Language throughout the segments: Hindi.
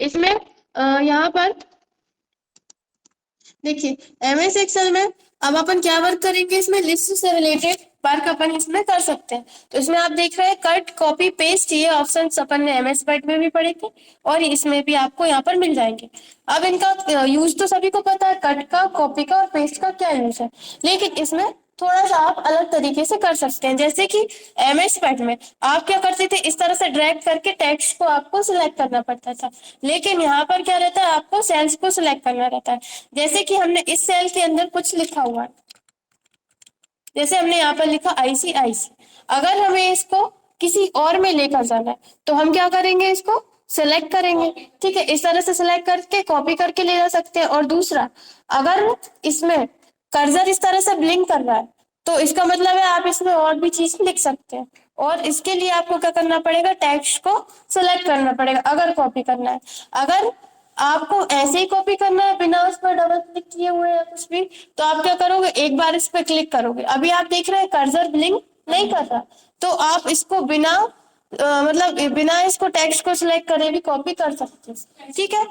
इसमें यहाँ पर देखिए, एमएस एक्सेल में अब अपन क्या वर्क करेंगे, इसमें लिस्ट से रिलेटेड वर्क अपन इसमें कर सकते हैं। तो इसमें आप देख रहे हैं कट कॉपी पेस्ट, ये ऑप्शन अपन ने एमएस वर्ड में भी पढ़े थे और इसमें भी आपको यहाँ पर मिल जाएंगे। अब इनका यूज तो सभी को पता है, कट का, कॉपी का और पेस्ट का क्या यूज है, लेकिन इसमें थोड़ा सा आप अलग तरीके से कर सकते हैं। जैसे कि एमएस पैड में आप क्या करते थे, इस तरह से ड्रैग करके टेक्स्ट को आपको सिलेक्ट करना पड़ता था, लेकिन यहाँ पर क्या रहता है, आपको सेल्स को सिलेक्ट करना रहता है। जैसे कि हमने इस सेल के अंदर कुछ लिखा हुआ है, जैसे हमने यहाँ पर लिखा आईसीआईसी, अगर हमें इसको किसी और में लेकर जाना है तो हम क्या करेंगे, इसको सेलेक्ट करेंगे। ठीक है, इस तरह से सेलेक्ट करके कॉपी करके ले जा सकते हैं। और दूसरा, अगर इसमें कर्सर इस तरह से ब्लिंक कर रहा है तो इसका मतलब है आप इसमें और भी चीज लिख सकते हैं, और इसके लिए आपको क्या करना पड़ेगा, टेक्स्ट को सिलेक्ट करना पड़ेगा अगर कॉपी करना है। अगर आपको ऐसे ही कॉपी करना है बिना उस पर डबल क्लिक किए हुए या कुछ भी, तो आप क्या करोगे, एक बार इस पर क्लिक करोगे, अभी आप देख रहे हैं कर्सर ब्लिंक नहीं कर रहा, तो आप इसको बिना मतलब बिना इसको टेक्स्ट को सिलेक्ट करे भी कॉपी कर सकते हैं। ठीक है,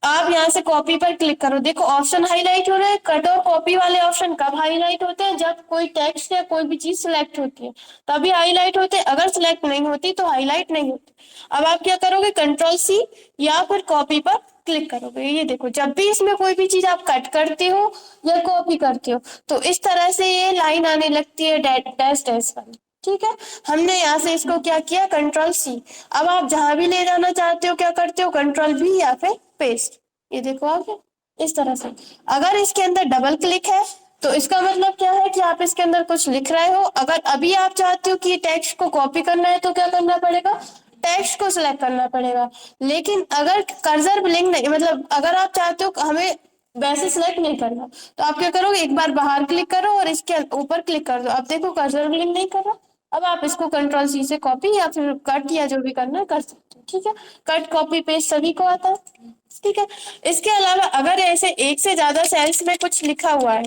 आप यहाँ से कॉपी पर क्लिक करो, देखो ऑप्शन हाईलाइट हो रहे हैं। कट और कॉपी वाले ऑप्शन कब हाईलाइट होते हैं, जब कोई टेक्स्ट या कोई भी चीज सिलेक्ट होती है तभी हाईलाइट होते हैं, अगर सिलेक्ट नहीं होती तो हाईलाइट नहीं होती। अब आप क्या करोगे, कंट्रोल सी या फिर कॉपी पर क्लिक करोगे। ये देखो, जब भी इसमें कोई भी चीज आप कट करते हो या कॉपी करते हो तो इस तरह से ये लाइन आने लगती है, डैश डैश वाली। ठीक है, हमने यहाँ से इसको क्या किया, कंट्रोल सी। अब आप जहां भी ले जाना चाहते हो क्या करते हो, कंट्रोल भी या फिर पेस्ट। ये देखो आप इस तरह से। अगर इसके अंदर डबल क्लिक है तो इसका मतलब क्या है कि आप इसके अंदर कुछ लिख रहे हो। अगर अभी आप चाहते हो कि टेक्स्ट को कॉपी करना है तो क्या करना पड़ेगा, टेक्स्ट को सिलेक्ट करना पड़ेगा। लेकिन अगर कर्सर ब्लिंक नहीं, मतलब अगर आप चाहते हो हमें वैसे सिलेक्ट नहीं करना, तो आप क्या करोगे, एक बार बाहर क्लिक करो और इसके ऊपर क्लिक कर दो। अब देखो कर्सर ब्लिंक नहीं कर रहा। अब आप इसको कंट्रोल सी से कॉपी या फिर कट या जो भी करना है कर सकते हो। ठीक है, कट कॉपी पेस्ट सभी को आता है। ठीक है, इसके अलावा अगर ऐसे एक से ज्यादा सेल्स में कुछ लिखा हुआ है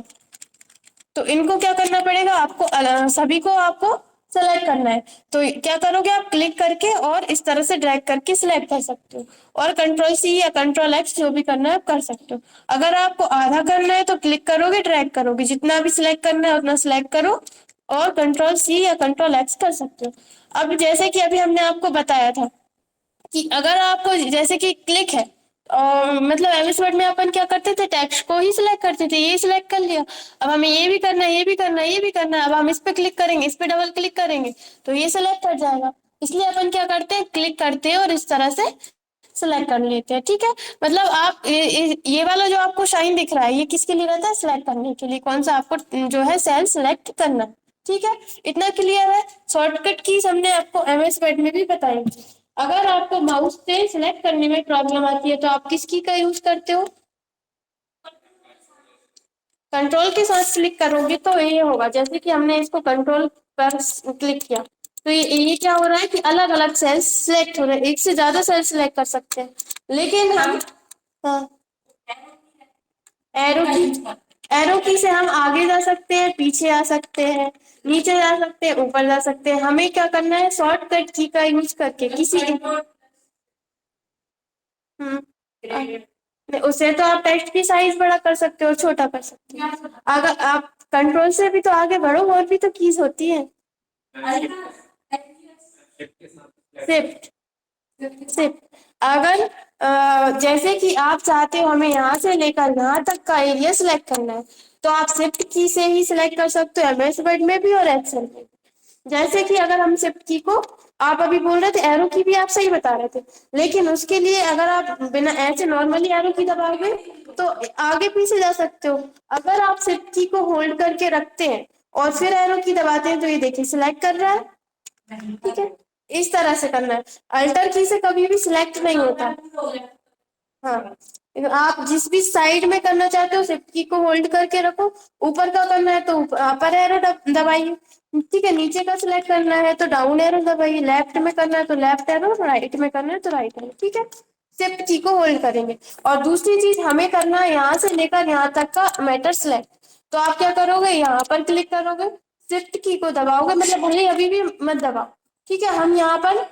तो इनको क्या करना पड़ेगा, आपको सभी को आपको सेलेक्ट करना है। तो क्या करोगे, आप क्लिक करके और इस तरह से ड्रैग करके सिलेक्ट कर सकते हो, और कंट्रोल सी या कंट्रोल एक्स जो भी करना है आप कर सकते हो। अगर आपको आधा करना है तो क्लिक करोगे, ड्रैग करोगे, जितना भी सिलेक्ट करना है उतना सिलेक्ट करो और कंट्रोल सी या कंट्रोल एक्स कर सकते हो। अब जैसे कि अभी हमने आपको बताया था कि अगर आपको जैसे कि क्लिक है और मतलब एमएस वर्ड में अपन क्या करते थे, टेक्स्ट को ही सिलेक्ट करते थे, ये सिलेक्ट कर लिया, अब हमें ये भी करना है, ये भी करना है, ये भी करना है, अब हम इस पे क्लिक करेंगे, इस पे डबल क्लिक करेंगे तो ये सिलेक्ट कर जाएगा। इसलिए अपन क्या करते हैं, क्लिक करते हैं और इस तरह से सिलेक्ट कर लेते हैं। ठीक है, मतलब आप ये वाला जो आपको शाइन दिख रहा है ये किसके लिए रहता है, सिलेक्ट करने के लिए, कौन सा आपको जो है सेल सिलेक्ट करना। ठीक है, इतना क्लियर है। शॉर्टकट कीज हमने आपको एमएस वर्ड में भी बताई। अगर आपको माउस से सिलेक्ट करने में प्रॉब्लम आती है तो आप किस की का यूज करते हो, कंट्रोल के साथ क्लिक करोगे तो ये होगा, जैसे कि हमने इसको कंट्रोल पर क्लिक किया तो ये क्या हो रहा है कि अलग अलग सेल्स सिलेक्ट हो रहे हैं, एक से ज्यादा सेल सिलेक्ट कर सकते हैं। लेकिन हम हाँ, एरो की, एरो की से हम आगे जा सकते हैं, पीछे आ सकते हैं, नीचे जा सकते हैं, ऊपर जा सकते हैं। हमें क्या करना है, शॉर्टकट की का यूज करके किसी उसे तो आप टेक्स्ट की साइज बड़ा कर सकते हो, छोटा कर सकते हो। अगर आप कंट्रोल से भी तो आगे बढ़ो, और भी तो कीज होती है। Shift, shift. अगर जैसे कि आप चाहते हो हमें यहाँ से लेकर यहाँ तक का एरिया सिलेक्ट करना है तो आप शिफ्ट की से ही सिलेक्ट कर सकते हो, एमएस वर्ड में भी और एक्सेल में। जैसे कि अगर हम शिफ्ट की को, आप अभी बोल रहे थे एरो की भी आप सही बता रहे थे, लेकिन उसके लिए अगर आप बिना ऐसे नॉर्मली एरो की दबाओगे तो आगे पीछे जा सकते हो। अगर आप शिफ्ट की को होल्ड करके रखते हैं और फिर एरो की दबाते हैं तो ये देखिए सिलेक्ट कर रहा है। ठीक है, इस तरह से करना है, अल्टर की से कभी भी सिलेक्ट नहीं होता। हाँ, आप जिस भी साइड में करना चाहते हो शिफ्ट की को होल्ड करके रखो, ऊपर का करना है तो अपर एरो दबाइए। ठीक है, नीचे का सिलेक्ट करना है तो डाउन एरो दबाइए, लेफ्ट में करना है तो लेफ्ट एरो, राइट में करना है तो राइट एरो। ठीक है, शिफ्ट की को होल्ड करेंगे। और दूसरी चीज हमें करना है, यहाँ से लेकर यहाँ तक का मैटर सिलेक्ट, तो आप क्या करोगे, यहाँ पर क्लिक करोगे, शिफ्ट की को दबाओगे, मतलब भले अभी भी मत दबाओ। ठीक है, हम यहाँ पर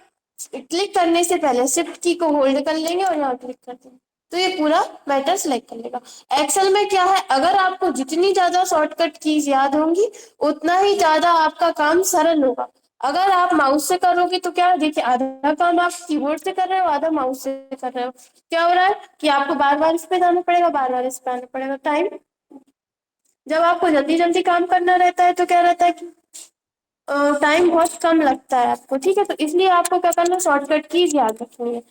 क्लिक करने से पहले शिफ्ट की को होल्ड कर लेंगे और यहाँ क्लिक कर देंगे तो ये पूरा मैटर सिलेक्ट कर लेगा। एक्सेल में क्या है, अगर आपको जितनी ज्यादा शॉर्टकट कीज याद होंगी उतना ही ज्यादा आपका काम सरल होगा। अगर आप माउस से करोगे तो क्या देखिए, आधा काम आप कीबोर्ड से कर रहे हो, आधा माउस से कर रहे हो। क्या हो रहा है कि आपको बार बार इस पे जाना पड़ेगा, बार बार इस पे आना पड़ेगा। टाइम, जब आपको जल्दी जल्दी काम करना रहता है तो क्या रहता है कि टाइम बहुत कम लगता है आपको, ठीक है। तो इसलिए आपको क्या करना, शॉर्टकट कीज याद रखनी है।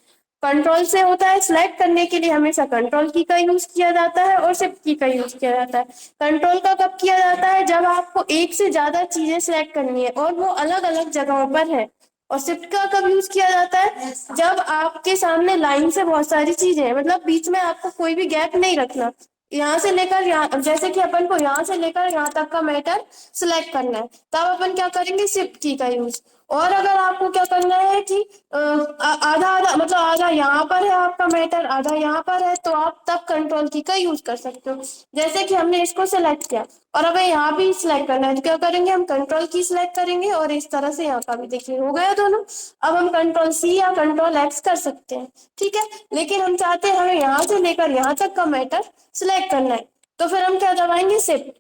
कंट्रोल से होता है सिलेक्ट करने के लिए हमेशा कंट्रोल की का यूज किया जाता है और शिफ्ट की का यूज किया जाता है। कंट्रोल का कब किया जाता है, जब आपको एक से ज्यादा चीजें सिलेक्ट करनी है और वो अलग अलग जगहों पर है। और शिफ्ट का कब यूज किया जाता है, जब आपके सामने लाइन से बहुत सारी चीजें हैं, मतलब बीच में आपको कोई भी गैप नहीं रखना। यहाँ से लेकर यहाँ, जैसे कि अपन को यहाँ से लेकर यहाँ तक का मैटर सिलेक्ट करना है, तब अपन क्या करेंगे, शिफ्ट की का यूज। और अगर आपको क्या करना है कि आधा आधा, मतलब आधा यहाँ पर है आपका मैटर, आधा यहाँ पर है, तो आप तब कंट्रोल की का यूज कर सकते हो। जैसे कि हमने इसको सिलेक्ट किया और अब यहाँ भी सिलेक्ट करना है तो क्या करेंगे, हम कंट्रोल की सिलेक्ट करेंगे और इस तरह से यहाँ का भी देखिए हो गया दोनों। अब हम कंट्रोल सी या कंट्रोल एक्स कर सकते हैं, ठीक है। लेकिन हम चाहते हैं हमें यहाँ से लेकर यहाँ तक का मैटर सिलेक्ट करना है, तो फिर हम क्या दबाएंगे, शिफ्ट।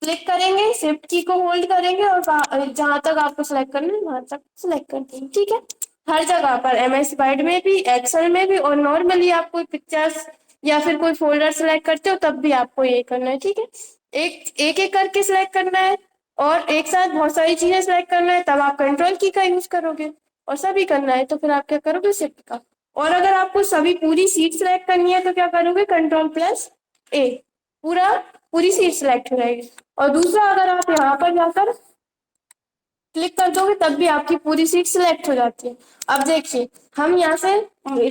क्लिक करेंगे, शिफ्ट की को होल्ड करेंगे और जहां तक आपको सिलेक्ट करना है वहां तक सिलेक्ट कर देंगे, ठीक है। हर जगह पर एमएस वर्ड में भी, एक्सेल में भी, और नॉर्मली आप कोई पिक्चर्स या फिर कोई फोल्डर सिलेक्ट करते हो तब भी आपको ये करना है, ठीक है। एक एक करके सिलेक्ट करना है और एक साथ बहुत सारी चीजें सिलेक्ट करना है, तब आप कंट्रोल की का यूज करोगे। और सभी करना है तो फिर आप क्या करोगे, शिफ्ट का। और अगर आपको सभी पूरी सीट सिलेक्ट करनी है तो क्या करोगे, कंट्रोल प्लस ए, पूरा पूरी सीट सिलेक्ट हो जाएगी। और दूसरा, अगर आप यहाँ पर जाकर क्लिक कर दोगे तब भी आपकी पूरी सीट सिलेक्ट हो जाती है। अब देखिए, हम यहाँ से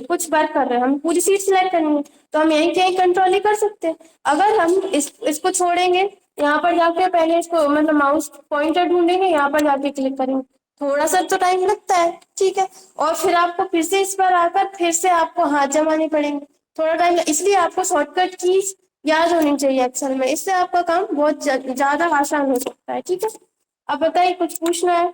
कुछ वर्क कर रहे हैं, हम पूरी सीट सिलेक्ट करनी है तो हम यहीं कहीं कंट्रोल ही कर सकते हैं। अगर हम इसको छोड़ेंगे, यहाँ पर जाके पहले इसको मतलब माउस पॉइंटर ढूंढेंगे, यहाँ पर जाके क्लिक करेंगे, थोड़ा सा तो टाइम लगता है, ठीक है। और फिर आपको फिर से इस पर आकर फिर से आपको हाथ जमाने पड़ेंगे, थोड़ा टाइम। इसलिए आपको शॉर्टकट कीज याद होनी चाहिए एक्सेल में, इससे आपका काम बहुत ज्यादा आसान हो सकता है, ठीक है। अब बताइए, कुछ पूछना है?